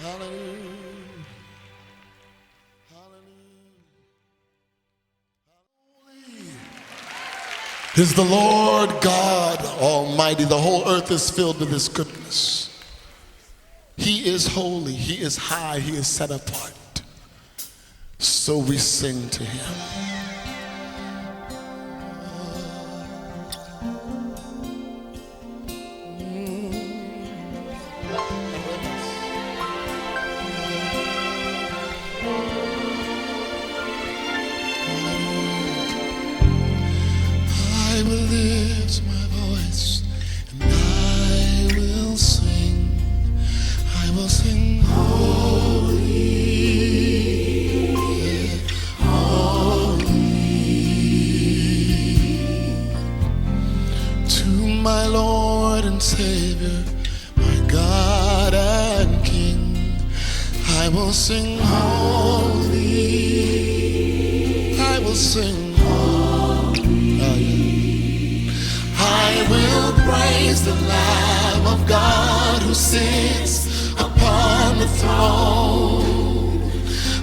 Hallelujah. Hallelujah. Is the Lord God Almighty. The whole earth is filled with His goodness. He is holy, He is high, He is set apart. So we sing to Him. I will lift my voice and I will sing. I will sing holy, holy to my Lord and Savior, my God and King. I will sing holy. I will sing. I will praise the Lamb of God who sits upon the throne.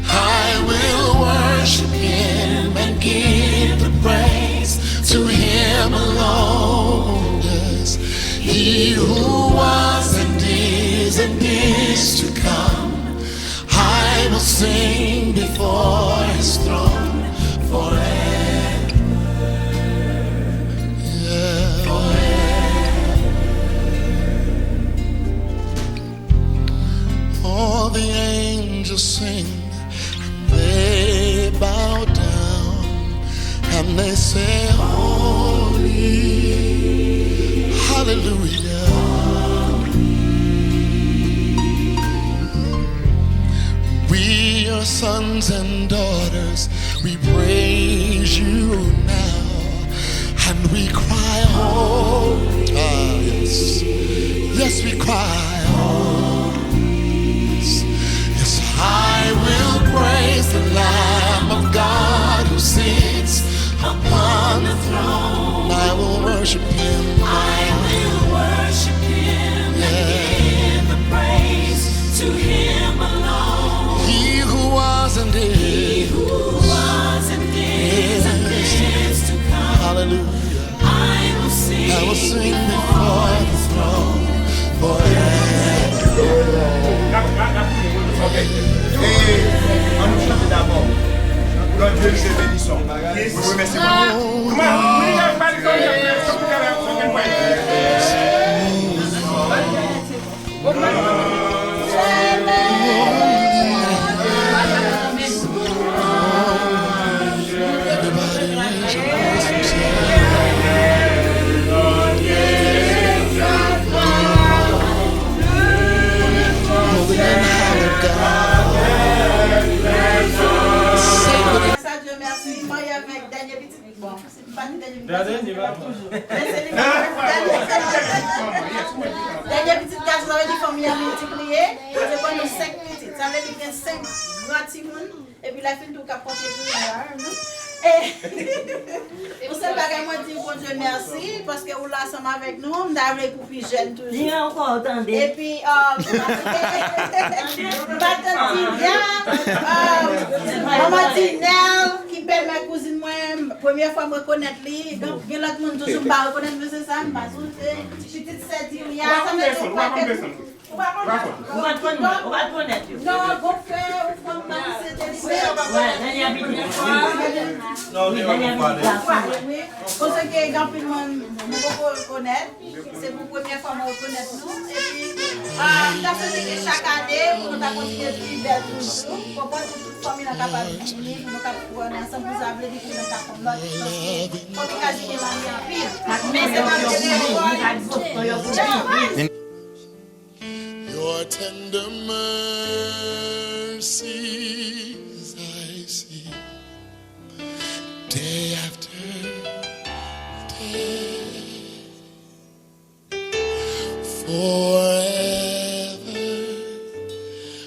I will worship Him and give the praise to Him alone. Yes, He who was and is to come. I will sing before His throne forever. All the angels sing, and they bow down, and they say, holy, hallelujah. We, your sons and daughters, we praise you now, and we cry, holy. Yes, yes, we cry, I will praise the Lamb of God who sits upon the throne. I will worship Him. I will worship Him and give the praise to Him alone. He who was and is. He who was and is to come. Hallelujah. I will sing before His throne forever. Ok. Et on nous chante d'abord. Quand Dieu nous bénissons. Vous remerciez beaucoup. Comment vous voulez pas le Dernière petite case, ça veut dire famille a multiplié. C'est pas nos 5 petites. Ça veut dire qu'il y a 5 grands timons. Et puis la fille tout cap porter tout. Et vous savez pas moi dire bon Dieu merci parce que vous là ensemble avec nous, on a pour plus jeune toujours. J'ai encore entendu. Et puis maman Tinel qui permet cousine moi première fois me reconnaître lui. Donc il y a l'autre monde toujours pas reconnaître monsieur Sam parce que petite sœur Tilia ça me fait pas que on va connaître. Non, bon frère, on va pas c'est non, mais on va parler. Pour ce qui est grand plus de monde, nous pouvons reconnaître. C'est pour la première fois que nous reconnaissons nous. Et puis, nous avons fait chaque année pour nous continuer de vivre belle toujours. Pour que toute famille soit capable de venir, pour nous pouvoir ensemble, vous avez dit que nous sommes comme l'autre. Pour nous casser l'année en pile. Mais c'est pas Your tender mercies I see day after day, forever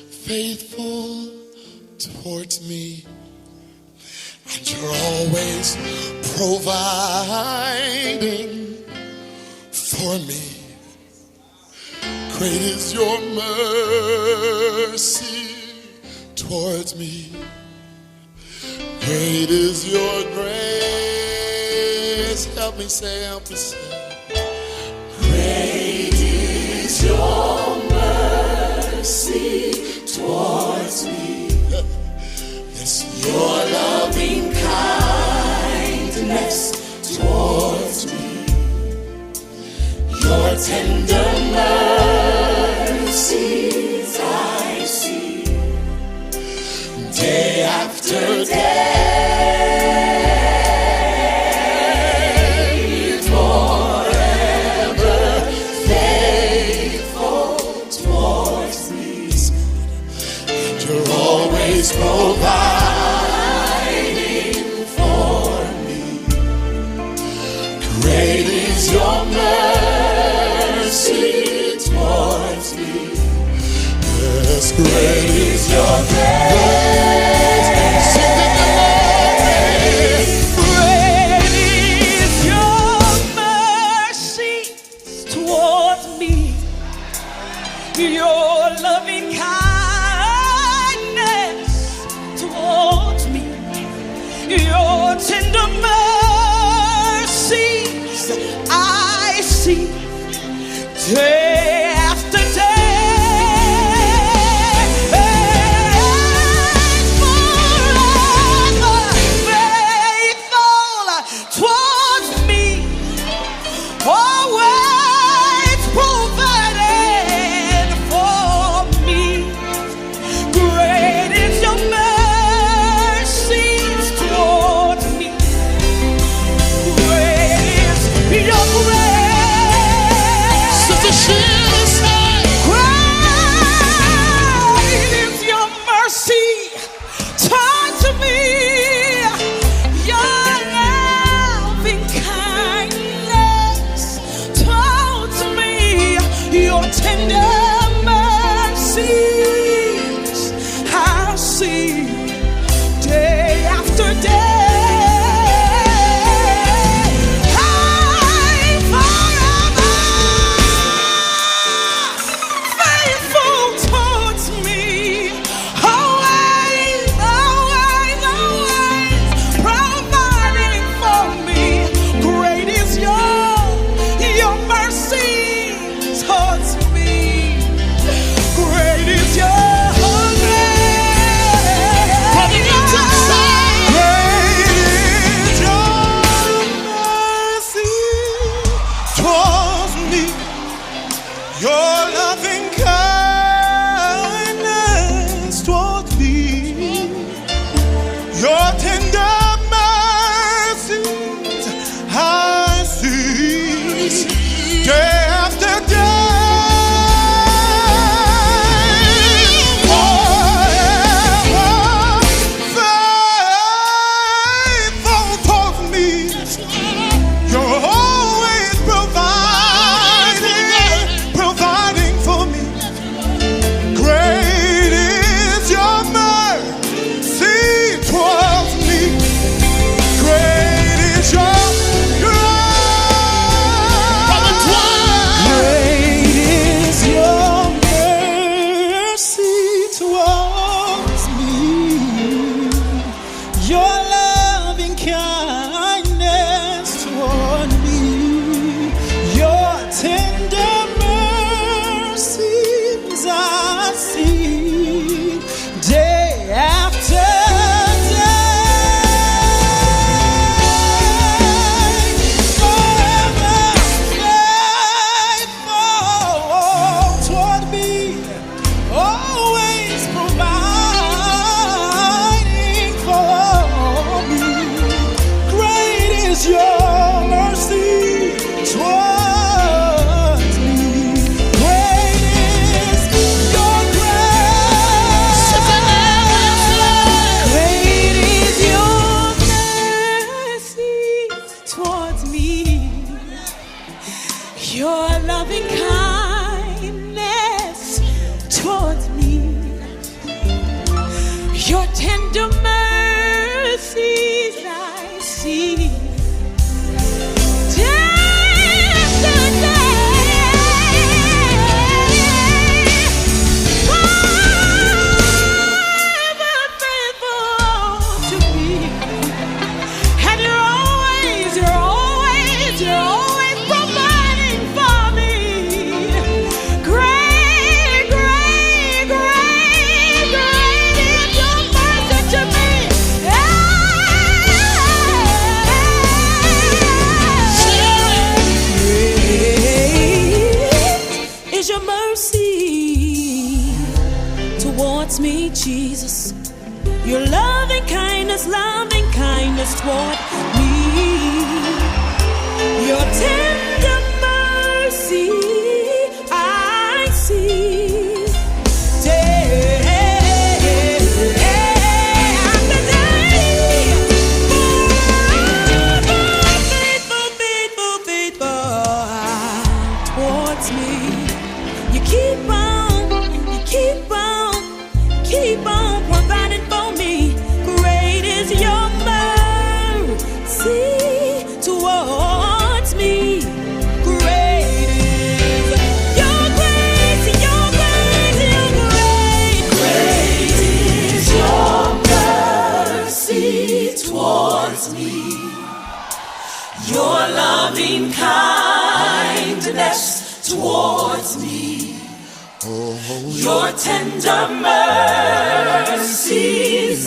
faithful towards me, and you're always providing for me. Great is your mercy towards me. Great is your grace. Help me say. Great is your mercy towards me. Yes, your loving kindness towards me. Your tender mercies I see day after day, forever faithful towards me. And you're always providing for me. Great is your mercy towards me. Yes, great is your grace. Sing it Great is your mercy towards me. Your loving kindness towards me. Your tender mercies I see day after day. towards me, Jesus. Your loving kindness toward me. Your tender mercy I see. Keep on providing for me. Great is your mercy towards me. Great is your grace, your grace, your grace. Great is your mercy towards me. Your loving kindness towards me. Your tender mercies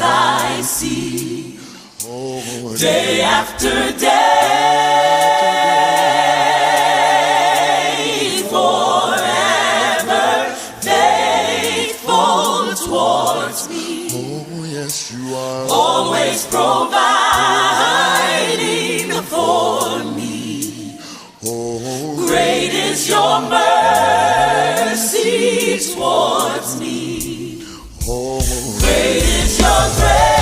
I see, day after day, forever faithful towards me. Oh, yes, you are. Always providing for me. Oh, great is your mercy towards me. oh, Great is your grace.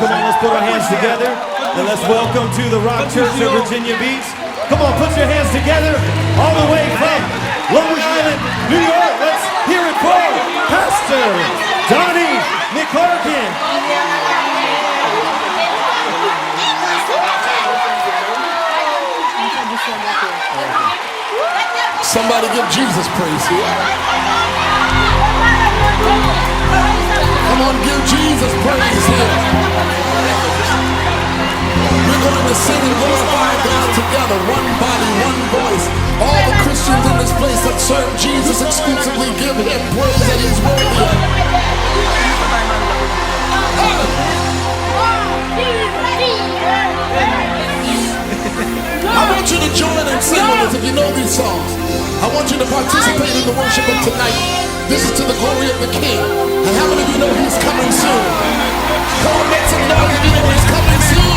Come on, let's put our hands together and let's welcome to the Rock Church of Virginia Beach. Come on, put your hands together all the way from Long Island, New York. Let's hear it for Pastor Donnie McClarkin. somebody give Jesus praise here. Come on, give Jesus praise here. We're going to sing and glorify God together, one body, one voice. All the Christians in this place that serve Jesus exclusively give him praise that he's worthy. I want you to join and sing with us if you know these songs. I want you to participate in the worship of tonight. This is to the glory of the King. And how many of you know he's coming soon? Come on, make some noise if you know he's coming soon.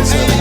Praise